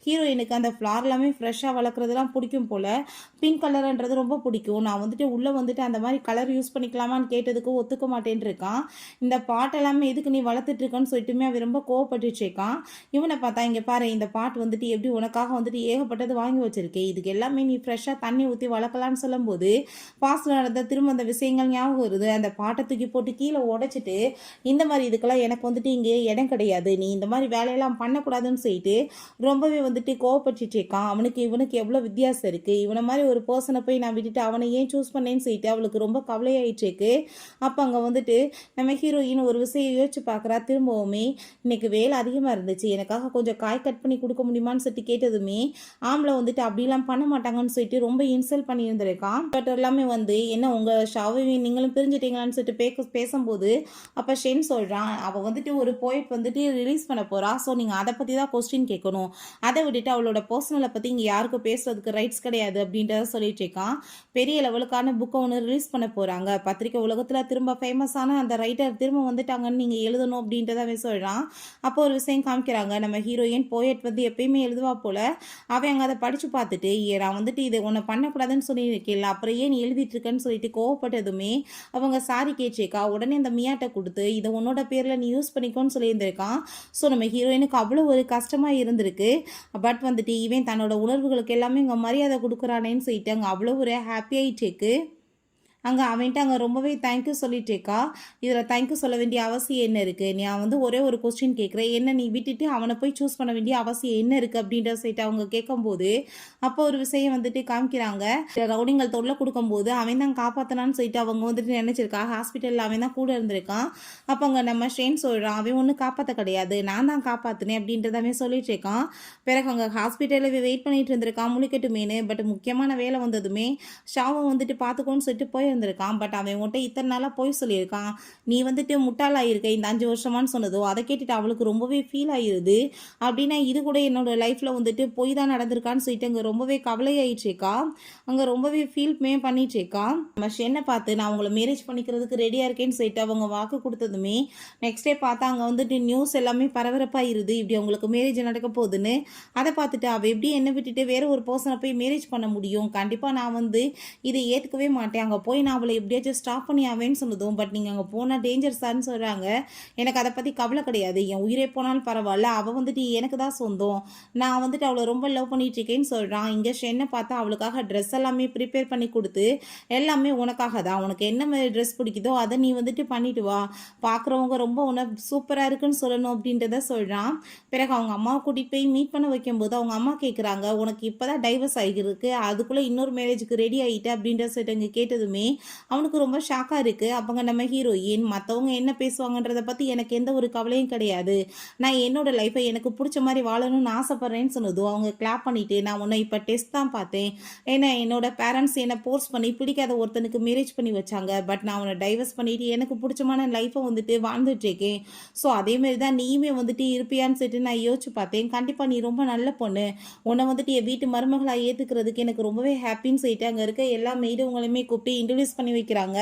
ஹீரோயினுக்கு அந்த ஃப்ளார் எல்லாமே ஃப்ரெஷ்ஷாக வளர்க்குறதுலாம் பிடிக்கும் போல் பிங்க் கலர்ன்றது ரொம்ப பிடிக்கும் நான் வந்துட்டு உள்ளே வந்துட்டு அந்த மாதிரி கலர் யூஸ் பண்ணிக்கலாமான்னு கேட்டதுக்கு ஒத்துக்க மாட்டேன்னு இருக்கான். இந்த பாட்டு எல்லாமே எதுக்கு நீ வளர்த்துட்டு இருக்கன்னு சொல்லிட்டுமே அவன் ரொம்ப கோவப்பட்டுட்டு இருக்கான். இவனை பார்த்தா இங்கே பாரு இந்த பாட்டு வந்துட்டு எப்படி உனக்காக வந்துட்டு ஏகப்பட்டது வாங்கி வச்சிருக்கேன் இதுக்கு எல்லாமே நீ ஃப்ரெஷ்ஷாக தண்ணி ஊற்றி வளர்க்கலான்னு சொல்லும்போது பாஸ்டில் நடந்த திரும்ப அந்த விஷயங்கள் ஞாபகம் வருது. அந்த பாட்டை தூக்கி போட்டு கீழே உடைச்சிட்டு இந்த மாதிரி இதுக்கெல்லாம் எனக்கு வந்துட்டு இங்கே இடம் கிடையாது நீ இந்த மாதிரி வேலையெல்லாம் பண்ணக்கூடாதுன்னு சொல்லிட்டு ரொம்பவே வந்துட்டு கோவப்பட்டுட்டு இருக்கான். இவனுக்கு எவ்வளோ வித்தியாசம் இருக்குது இவனை மாதிரி ஒரு பர்சனை போய் நான் விட்டுட்டு அவனை ஏன் சூஸ் பண்ணேன்னு சொல்லிட்டு அவளுக்கு ரொம்ப கவலையாயிட்டு இருக்கு. அப்போ அங்கே வந்துட்டு நம்ம ஹீரோயின் ஒரு விஷயம் யோசிச்சு பார்க்குறா திரும்பவுமே இன்னைக்கு வேலை அதிகமாக இருந்துச்சு எனக்காக கொஞ்சம் காய் கட் பண்ணி கொடுக்க முடியுமான்னு சொல்லிட்டு கேட்டதுமே ஆம்பளை வந்துட்டு அப்படிலாம் பண்ண மாட்டாங்கன்னு சொல்லிட்டு ரொம்ப இன்சல்ட் பண்ணி இருந்திருக்கான். பட் எல்லாமே வந்து என்ன உங்கள் ஷாவையும் நீங்களும் பிரிஞ்சிட்டீங்களான்னு சொல்லிட்டு பேசும்போது அப்போ ஷென் சொல்கிறான், அவள் வந்துட்டு ஒரு போய்ட் வந்துட்டு ரிலீஸ் பண்ண போகிறா. ஸோ நீங்கள் அதை பற்றி தான் கொஸ்டின் கேட்கணும். அதை விட்டுட்டு அவளோட பர்சனலை பற்றி இங்கே யாருக்கும் பேசுறதுக்கு ரைட்ஸ் கிடையாது அப்படின்றத சொல்லிட்டு இருக்கான். பெரிய லெவலுக்கான புக்கை ஒன்று ரிலீஸ் பண்ண போகிறாங்க. பத்திரிக்கை உலகத்தில் திரும்ப ஃபேமஸான அந்த ரைட்டர் திரும்ப வந்துட்டாங்கன்னு நீங்கள் எழுதணும் அப்படின்றத அவன் சொல்கிறான். அப்போ ஒரு விஷயம் காமிக்கிறாங்க. நம்ம ஹீரோயின் போயட் வந்து எப்பயுமே எழுதுவா போல. அவன் அங்கே அதை படித்து பார்த்துட்டு நான் வந்துட்டு இதை உன்னை பண்ணக்கூடாதுன்னு சொல்லியிருக்கேன், அப்புறம் ஏன் நீ எழுதிட்டு இருக்கேன்னு சொல்லிட்டு கோவப்பட்டதுமே அவங்க சாரி கேச்சேக்கா. உடனே அந்த மியாட்டை கொடுத்து இதை உன்னோட பேரில் நீ யூஸ் பண்ணிக்கோன்னு சொல்லியிருந்திருக்கான். ஸோ நம்ம ஹீரோயினுக்கு அவ்வளோ ஒரு கஷ்டமாக இருந்திருக்கு. பட் வந்துட்டு இவன் தன்னோட உணர்வுகளுக்கு எல்லாமே இங்கே மரியாதை கொடுக்குறானேன்னு சொல்லிட்டு அங்கே அவ்வளோ ஒரு ஹாப்பியாயிட்டேக்கு. அங்கே அவன்கிட்ட அங்கே ரொம்பவே தேங்க்யூ சொல்லிட்டேக்கா. இதில் தேங்க்யூ சொல்ல வேண்டிய அவசியம் என்ன இருக்குது? நான் வந்து ஒரே ஒரு கொஸ்டின் கேட்குறேன், என்ன நீ விட்டுட்டு அவனை போய் சூஸ் பண்ண வேண்டிய அவசியம் என்ன இருக்குது அப்படின்ற சொல்லிட்டு அவங்க கேட்கும்போது அப்போ ஒரு விஷயம் வந்துட்டு காமிக்கிறாங்க. ரவுடிங்கள் தொல்லை கொடுக்கும்போது அவன் தான் காப்பாற்றினான்னு சொல்லிட்டு அவங்க வந்துட்டு நினச்சிருக்கா. ஹாஸ்பிட்டலில் அவன் தான் கூட இருந்திருக்கான். அப்போ அங்கே நம்ம ஷேன் சொல்கிறான், அவன் ஒன்றும் காப்பாற்ற கிடையாது, நான் தான் காப்பாற்றினேன் அப்படின்றதாவே சொல்லிட்டு இருக்கான். பிறகு அங்கே ஹாஸ்பிட்டலில் வெயிட் பண்ணிட்டு இருந்திருக்கான் முழிக்கட்டுமேனு. பட் முக்கியமான வேலை வந்ததுமே ஷாவை வந்துட்டு பார்த்துக்கோன்னு சொல்லிட்டு போய் இருந்திருக்கான். பட் அவன் உன்ட்ட இத்தனை நாளாக போய் சொல்லியிருக்கான், நீ வந்துட்டு முட்டாளாயிருக்க இந்த 5 வருஷமானு சொன்னதோ அதை கேட்டுட்டு அவளுக்கு ரொம்பவே ஃபீல் ஆயிருது. அப்படின்னா இது கூட என்னோட லைஃப்பில் வந்துட்டு போய் தான் நடந்திருக்கான்னு சொல்லிட்டு அங்கே ரொம்பவே கவலையாயிடுச்சேக்கா. அங்கே ரொம்பவே ஃபீல்மே பண்ணிச்சேக்கா. நம்ம ஷென்னை பார்த்து நான் அவங்கள மேரேஜ் பண்ணிக்கிறதுக்கு ரெடியாக இருக்கேன்னு சொல்லிட்டு அவங்க வாக்கு கொடுத்ததுமே நெக்ஸ்ட் டே பார்த்தா அங்கே வந்துட்டு நியூஸ் எல்லாமே பரபரப்பாயிருது, இப்படி அவங்களுக்கு மேரேஜ் நடக்க போகுதுன்னு. அதை பார்த்துட்டு அவள் எப்படி என்னை விட்டுட்டு வேற ஒரு பர்சனை போய் மேரேஜ் பண்ண முடியும்? கண்டிப்பாக நான் வந்து இதை ஏற்றுக்கவே மாட்டேன். அங்கே போய் நான் அவளை எப்படியாச்சும் ஸ்டாப் பண்ணி ஆவேன்னு சொன்னதும் பட் நீங்கள் அங்கே போனால் டேஞ்சர் சார்ன்னு சொல்கிறாங்க. எனக்கு அதை பற்றி கவலை கிடையாது, என் உயிரே போனாலும் பரவாயில்ல, அவள் வந்துட்டு எனக்கு தான் சொந்தம், நான் வந்துட்டு அவளை ரொம்ப லவ் பண்ணிட்டு இருக்கேன்னு சொல்கிறான். இங்கே ஷென்னை பார்த்தா அவளுக்காக ட்ரெஸ் எல்லாமே ப்ரிப்பேர் பண்ணி கொடுத்து எல்லாமே உனக்காக தான், உனக்கு என்ன மாதிரி ட்ரெஸ் பிடிக்குதோ அதை நீ வந்துட்டு பண்ணிட்டு வா, பார்க்குறவங்க ரொம்ப உனக்கு சூப்பராக இருக்குன்னு சொல்லணும் அப்படின்றத சொல்கிறான். பிறகு அவங்க அம்மாவை கூட்டிகிட்டு போய் மீட் பண்ண வைக்கும்போது அவங்க அம்மா கேட்குறாங்க, உனக்கு இப்போ தான் டைவர்ஸ் ஆகிருக்கு, அதுக்குள்ளே இன்னொரு மேரேஜுக்கு ரெடி ஆகிட்டு அப்படின்ற சொல்லிட்டு அங்கே கேட்டதுமே அவனுக்கு ரொம்ப ஷாக்காக இருக்குது. அப்போங்க நம்ம ஹீரோயின் மற்றவங்க என்ன பேசுவாங்கன்றதை பற்றி எனக்கு எந்த ஒரு கவலையும் கிடையாது, நான் என்னோட லைஃப்பை எனக்கு பிடிச்ச மாதிரி வாழணும்னு ஆசைப்பட்றேன்னு சொன்னதும் அவங்க கிளாப் பண்ணிவிட்டு, நான் உன்னை இப்போ டெஸ்ட் தான் பார்த்தேன், ஏன்னா என்னோட பேரண்ட்ஸ் என்னை ஃபோர்ஸ் பண்ணி பிடிக்காத ஒருத்தனுக்கு மேரேஜ் பண்ணி வச்சாங்க, பட் நான் அவனை டைவர்ஸ் பண்ணிவிட்டு எனக்கு பிடிச்சமான லைஃப்பை வந்துட்டு வாழ்ந்துட்டுருக்கேன். ஸோ அதேமாரி தான் நீயுமே வந்துட்டு இருப்பியான்னு சொல்லிட்டு நான் யோசிச்சு பார்த்தேன். கண்டிப்பாக நீ ரொம்ப நல்ல பொண்ணு, உன்னை வந்துட்டு என் வீட்டு மருமகளாக ஏற்றுக்கிறதுக்கு எனக்கு ரொம்பவே ஹாப்பின்னு சொல்லிட்டு அங்கே இருக்க எல்லா மெய்டவங்களையுமே கூப்பிட்டு இன்ட்ரடியூஸ் பண்ணி வைக்கிறாங்க.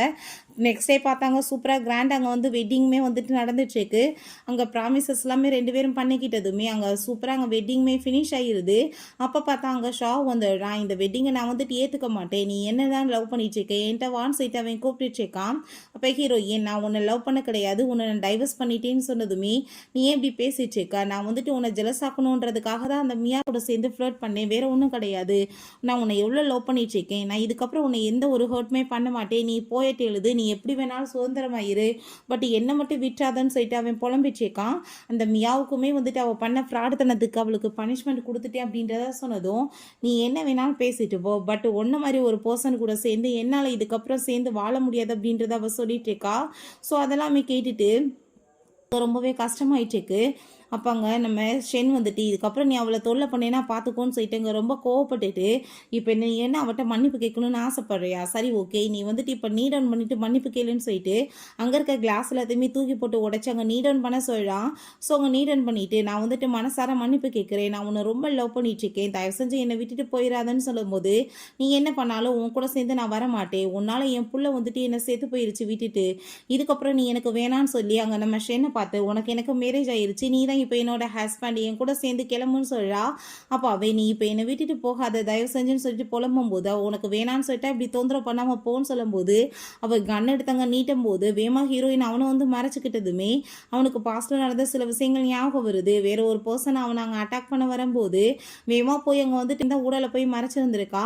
நெக்ஸ்ட் டே பார்த்தாங்க சூப்பராக கிராண்ட் அங்கே வந்து வெட்டிங்குமே வந்துட்டு நடந்துட்டுருக்கு. அங்கே ப்ராமிசஸ் எல்லாமே 2 பேரும் பண்ணிக்கிட்டதுமே அங்கே சூப்பராக அங்கே வெட்டிங்குமே ஃபினிஷ் ஆகிடுது. அப்போ பார்த்தா அங்கே ஷா வந்துடுறான், இந்த வெட்டிங்கை நான் வந்துட்டு ஏற்றுக்க மாட்டேன், நீ என்ன தான் லவ் பண்ணிட்டுருக்கேன், என்கிட்ட வான் சைட்டு அவன் கூப்பிட்டுருக்கான். அப்போ ஹீரோயின் நான் உன்னை லவ் பண்ண கிடையாது, உன்னை நான் டைவர்ஸ் பண்ணிட்டேன்னு சொன்னதுமே நீ ஏன் இப்படி பேசிட்டு இருக்க, நான் வந்துட்டு உன்னை ஜெலஸ் ஆக்கணுன்றதுக்காக தான் அந்த மியா கூட சேர்ந்து ஃப்ளர்ட் பண்ணேன், வேற ஒன்றும் கிடையாது, நான் உன்னை எவ்வளோ லவ் பண்ணிட்டுருக்கேன், நான் இதுக்கப்புறம் உன்னை எந்த ஒரு ஹர்ட்மே பண்ண மாட்டேன், நீ போயிட்டு எழுது, நீ எப்படி வேணாலும் சுதந்திரமாயிரு, பட் என்னை மட்டும் விட்டுறாதன்னு சொல்லிட்டு அவன் புலம்பிச்சேக்கான். அந்த மியாவுக்குமே வந்துட்டு அவள் பண்ண ஃப்ராடுத்தனத்துக்கு அவளுக்கு பனிஷ்மெண்ட் கொடுத்துட்டேன் அப்படின்றத சொன்னதும் நீ என்ன வேணாலும் பேசிட்டு போ, பட் ஒன்றை மாதிரி ஒரு பர்சன் கூட சேர்ந்து என்னால் இதுக்கப்புறம் சேர்ந்து வாழ முடியாது அப்படின்றத அவள் சொல்லிட்டு இருக்கா. ஸோ அதெல்லாமே கேட்டுட்டு ரொம்பவே கஷ்டமாயிட்டுருக்கு. அப்பாங்க நம்ம ஷென் வந்துட்டு இதுக்கப்புறம் நீ அவளை தொல்லை பண்ணேன்னா பார்த்துக்கோன்னு சொல்லிட்டுங்க ரொம்ப கோவப்பட்டுட்டு, இப்போ நீ என்ன அவட்ட மன்னிப்பு கேட்கணும்னு ஆசைப்படுறியா, சரி ஓகே நீ வந்துட்டு இப்போ நீ டவுன் பண்ணிட்டு மன்னிப்பு கேளுன்னு சொல்லிட்டு அங்கே இருக்க கிளாஸ் எல்லாத்தையுமே தூக்கி போட்டு உடச்சி அங்கே நீ டவுன் பண்ண சொல்கிறான். ஸோ அங்கே நீ டவுன் பண்ணிட்டு நான் வந்துட்டு மனசார மன்னிப்பு கேட்குறேன், நான் உன்னை ரொம்ப லவ் பண்ணிட்டு இருக்கேன், தயவு செஞ்சு என்னை விட்டுட்டு போயிடாதன்னு சொல்லும்போது நீ என்ன பண்ணாலும் உன் கூட சேர்ந்து நான் வர மாட்டேன், உன்னால் என் புள்ள வந்துட்டு என்னை சேர்த்து போயிடுச்சு விட்டுட்டு, இதுக்கப்புறம் நீ எனக்கு வேணான்னு சொல்லி அங்கே நம்ம ஷென்னை பார்த்து உனக்கு எனக்கு மேரேஜ் ஆயிடுச்சு, நீ தான் இப்போ என்னோட ஹஸ்பண்ட் என் கூட சேர்ந்து கிளம்புன்னு சொல்கிறா. அப்போ அவன் நீ இப்போ என்னை விட்டுட்டு போகாத தயவு செஞ்சுன்னு சொல்லிட்டு புலம்பும் போது உனக்கு வேணான்னு சொல்லிட்டா இப்படி தொந்தரவு பண்ணாமல் போன்னு சொல்லும்போது அவள் கன் எடுத்தங்க நீட்டும் போது வேமா ஹீரோயின் அவனை வந்து மறைச்சிக்கிட்டதுமே அவனுக்கு பாஸ்டில் நடந்த சில விஷயங்கள் ஞாபகம் வருது. வேற ஒரு பர்சன் அவனை அங்கே அட்டாக் பண்ண வரும்போது வேமா போய் அங்கே வந்துட்டு இந்த ஊடலை போய் மறைச்சிருந்துருக்கா.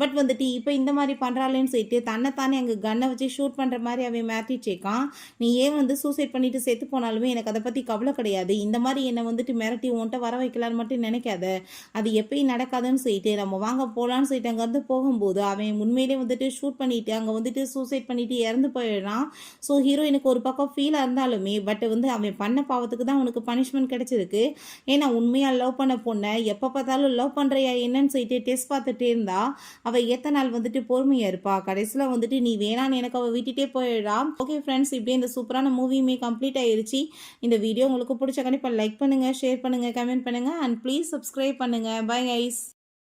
பட் வந்துட்டு இப்போ இந்த மாதிரி பண்ணுறாளேன்னு சொல்லிட்டு தன்னைத்தானே அங்கே கன்னை வச்சு ஷூட் பண்ணுற மாதிரி அவன் மாற்றிச்சேக்கான். நீ ஏன் வந்து சூசைட் பண்ணிட்டு செத்து போனாலுமே எனக்கு அதை பற்றி கவலை கிடையாது, இந்த மாதிரி மாதிரி என்னை வந்துட்டு மிரட்டி உன்கிட்ட வர வைக்கலான்னு மட்டும் நினைக்காத. அது எப்பயும் நடக்காதுன்னு சொல்லிட்டு நம்ம வாங்க போகலான்னு சொல்லிட்டு அங்கேருந்து போகும்போது அவன் உண்மையிலே வந்துட்டு ஷூட் பண்ணிட்டு அங்கே வந்துட்டு சூசைட் பண்ணிட்டு இறந்து போயிடுறான். ஸோ ஹீரோயினுக்கு ஒரு பக்கம் ஃபீலாக இருந்தாலுமே பட் வந்து அவன் பண்ண பாவத்துக்கு தான் அவனுக்கு பனிஷ்மெண்ட் கிடைச்சிருக்கு. ஏன்னா உண்மையாக லவ் பண்ண பொண்ணை எப்போ பார்த்தாலும் லவ் பண்ணுறியா என்னன்னு சொல்லிட்டு டெஸ்ட் பார்த்துட்டே இருந்தா அவள் எத்தனை நாள் வந்துட்டு பொறுமையாக இருப்பா. கடைசியில் வந்துட்டு நீ வேணான்னு எனக்கு அவள் விட்டுட்டே போயிடுறா. ஓகே ஃப்ரெண்ட்ஸ், இப்படியே இந்த சூப்பரான மூவியுமே கம்ப்ளீட் ஆயிருச்சு. இந்த வீடியோ உங்களுக்கு பிடிச்ச கண்டிப்பாக லைக் பண்ணுங்கள், ஷேர் பண்ணுங்கள், கமெண்ட் பண்ணுங்கள் அண்ட் ப்ளீஸ் சப்ஸ்கிரைப் பண்ணுங்கள். Bye guys.